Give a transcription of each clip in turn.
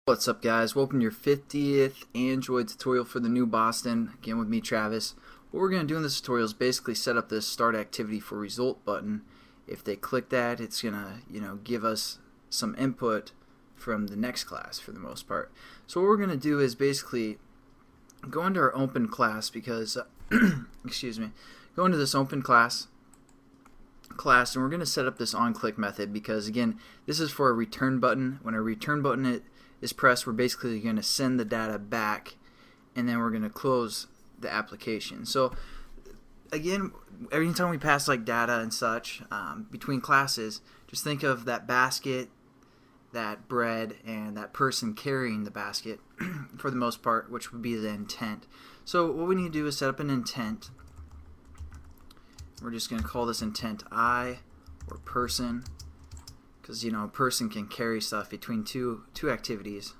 What's up, guys? Welcome to your 50th Android tutorial for the new Boston. Again with me, Travis. What we're going to do in this tutorial is basically set up this start activity for result button. If they click that, it's going to give us some input from the next class for the most part. So what we're going to do is basically go into our open class because excuse me, go into this open class and we're going to set up this onClick method because again, this is for a return button. When a return button is pressed, we're basically going to send the data back and then we're going to close the application. So again, every time we pass like data and such between classes, just think of that basket, that bread, and that person carrying the basket for the most part, which would be the intent. So what we need to do is set up an intent. We're just going to call this intent I or person, because a person can carry stuff between two activities.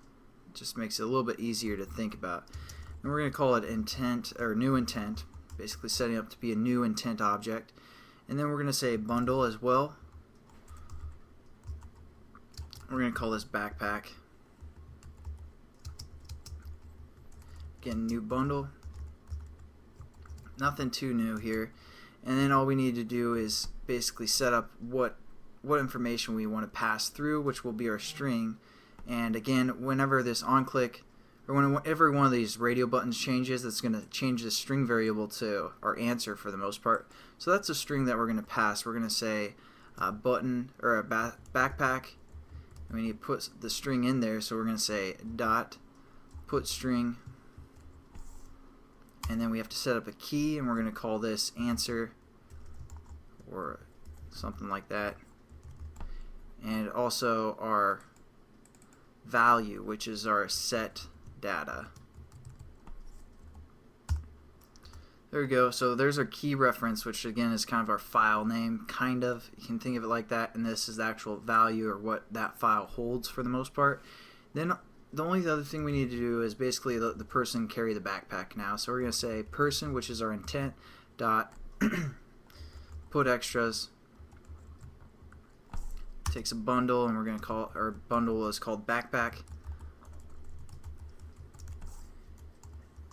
It just makes it a little bit easier to think about. And we're going to call it intent or new intent, basically setting up to be a new intent object. And then we're going to say bundle as well. We're going to call this backpack. Again, new bundle. Nothing too new here. And then all we need to do is basically set up what information we want to pass through, which will be our string. And again, whenever this onClick or whenever one of these radio buttons changes, it's going to change the string variable to our answer for the most part. So that's a string that we're going to pass. We're going to say button or a backpack. And we need to put the string in there, so we're going to say dot put string. And then we have to set up a key, and we're going to call this answer or something like that. And also our value, which is our set data. There we go. So there's our key reference, which again is kind of our file name, kind of. You can think of it like that, and this is the actual value or what that file holds for the most part. Then the only other thing we need to do is basically the person carry the backpack now. So we're going to say person, which is our intent, dot put extras. Takes a bundle, and we're going to call our bundle is called backpack.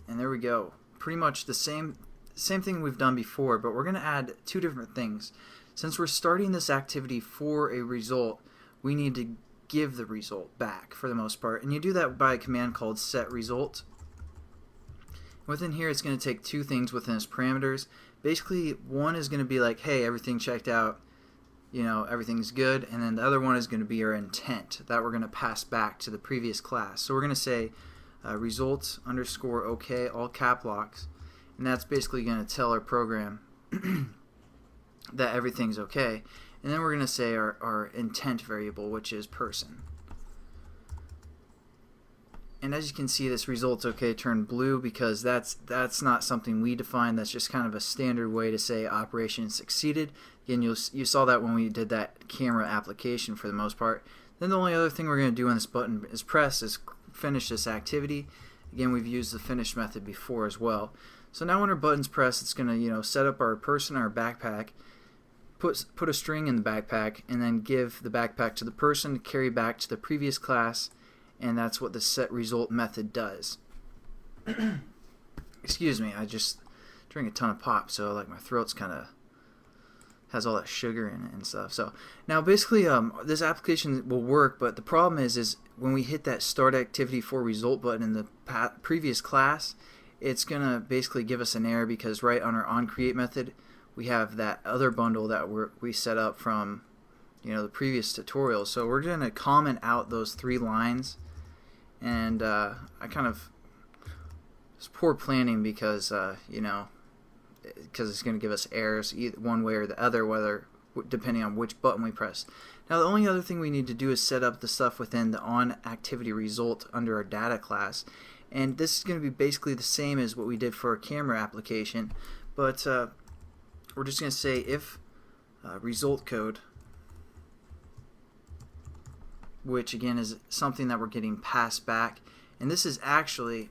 And there we go. Pretty much the same thing we've done before, but we're going to add two different things. Since we're starting this activity for a result, we need to give the result back for the most part, and you do that by a command called setResult. Within here, it's going to take two things within its parameters. Basically, one is going to be like, hey, everything checked out, everything's good, and then the other one is going to be our intent that we're going to pass back to the previous class. So we're going to say results underscore OK, all cap locks, and that's basically going to tell our program that everything's okay. And then we're going to say our intent variable, which is person. And as you can see, this results okay turned blue because that's not something we define. That's just kind of a standard way to say operation succeeded. Again, you saw that when we did that camera application for the most part. Then the only other thing we're going to do on this button is finish this activity. Again, we've used the finish method before as well. So now when our button's pressed, it's going to set up our person, our backpack, put a string in the backpack, and then give the backpack to the person to carry back to the previous class, and that's what the setResult method does. Excuse me, I just drank a ton of pop, so like my throat's kind of has all that sugar in it and stuff. So now basically this application will work, but the problem is when we hit that start activity for result button in the previous class, it's gonna basically give us an error because right on our onCreate method we have that other bundle that we set up from the previous tutorial. So we're going to comment out those 3 lines, and I kind of, it's poor planning because because it's going to give us errors either one way or the other, whether depending on which button we press. Now the only other thing we need to do is set up the stuff within the onActivityResult under our data class, and this is going to be basically the same as what we did for our camera application, but we're just going to say if result code, which again is something that we're getting passed back, and this is actually,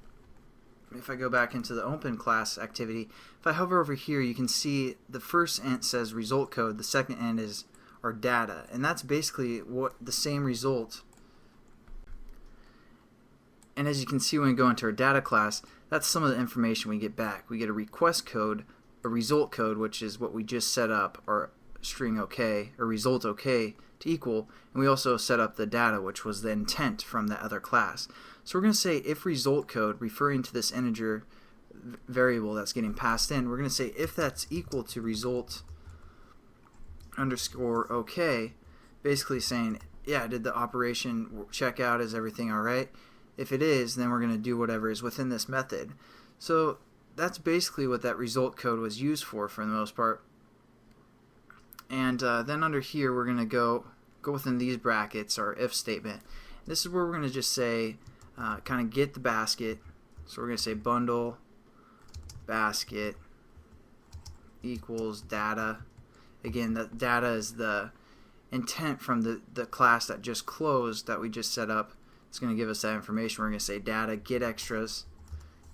if I go back into the open class activity, if I hover over here, you can see the first int says result code, the second int is our data, and that's basically what the same result And as you can see when we go into our data class, that's some of the information we get back. We get a request code, a result code, which is what we just set up, our string OK, or result OK to equal, and we also set up the data, which was the intent from the other class. So we're going to say if result code, referring to this integer variable that's getting passed in, we're going to say if that's equal to result underscore OK, basically saying, yeah, did the operation check out, is everything alright? If it is, then we're going to do whatever is within this method. So that's basically what that result code was used for the most part. And then under here we're going to go within these brackets, our if statement. This is where we're going to just say kind of get the basket. So we're going to say bundle basket equals data. Again, the data is the intent from the class that just closed that we just set up. It's going to give us that information. We're going to say data get extras,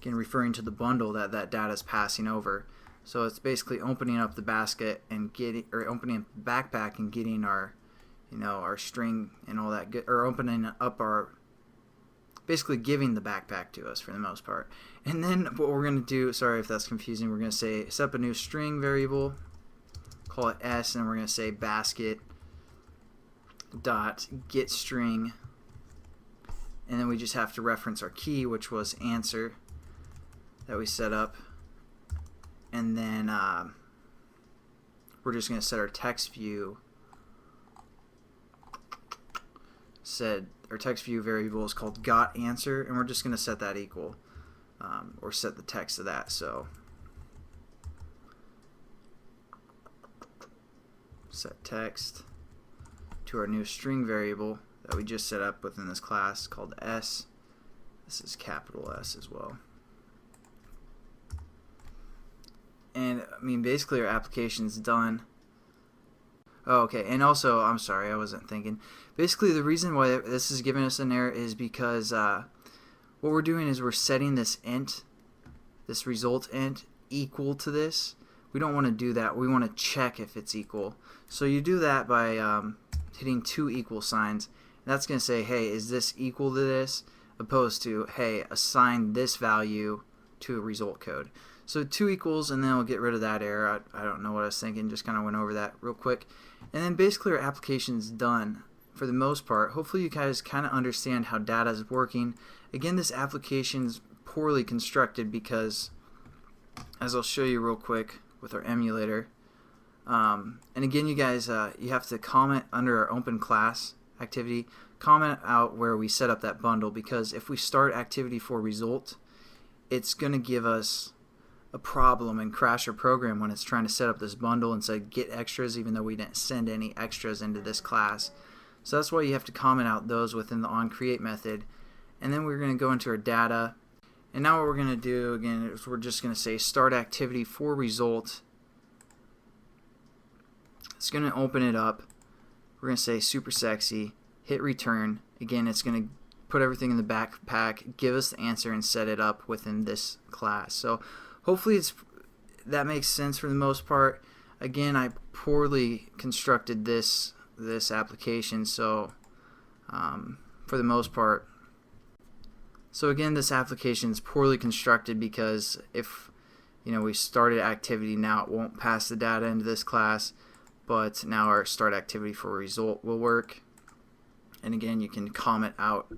again referring to the bundle that data is passing over. So it's basically opening up the basket and getting, or opening up the backpack and getting our, our string and all that good, or opening up our, basically giving the backpack to us for the most part. And then what we're going to do, sorry if that's confusing, we're going to say set up a new string variable, call it s, and we're going to say basket dot get string, and then we just have to reference our key, which was answer that we set up. And then we're just going to set our text view. Our text view variable is called got answer, and we're just going to set that equal, or set the text to that. So set text to our new string variable that we just set up within this class called s. This is capital S as well. And I mean, basically our application's done. Oh, okay, and also, I'm sorry, I wasn't thinking. Basically, the reason why this is giving us an error is because what we're doing is we're setting this int, this result int, equal to this. We don't want to do that. We want to check if it's equal. So you do that by hitting two equal signs. And that's going to say, hey, is this equal to this? Opposed to, hey, assign this value to a result code. So two equals, and then we'll get rid of that error. I don't know what I was thinking, just kind of went over that real quick. And then basically our application's done for the most part. Hopefully you guys kind of understand how data is working. Again, this application's poorly constructed because, as I'll show you real quick with our emulator, and again, you guys, you have to comment under our open class activity, comment out where we set up that bundle, because if we start activity for result, it's going to give us a problem and crash our program when it's trying to set up this bundle and say get extras, even though we didn't send any extras into this class. So that's why you have to comment out those within the onCreate method. And then we're going to go into our data, and now what we're going to do again is we're just going to say start activity for result. It's going to open it up. We're going to say super sexy, hit return. Again, it's going to put everything in the backpack, give us the answer, and set it up within this class. So hopefully that makes sense for the most part. Again, I poorly constructed this application, so for the most part. So again, this application is poorly constructed because if we started activity, now it won't pass the data into this class, but now our start activity for result will work. And again, you can comment out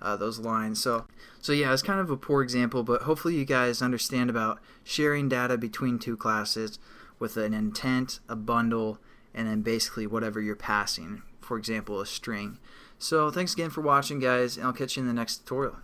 those lines. So yeah, it's kind of a poor example, but hopefully you guys understand about sharing data between two classes with an intent, a bundle, and then basically whatever you're passing, for example a string. So thanks again for watching, guys, and I'll catch you in the next tutorial.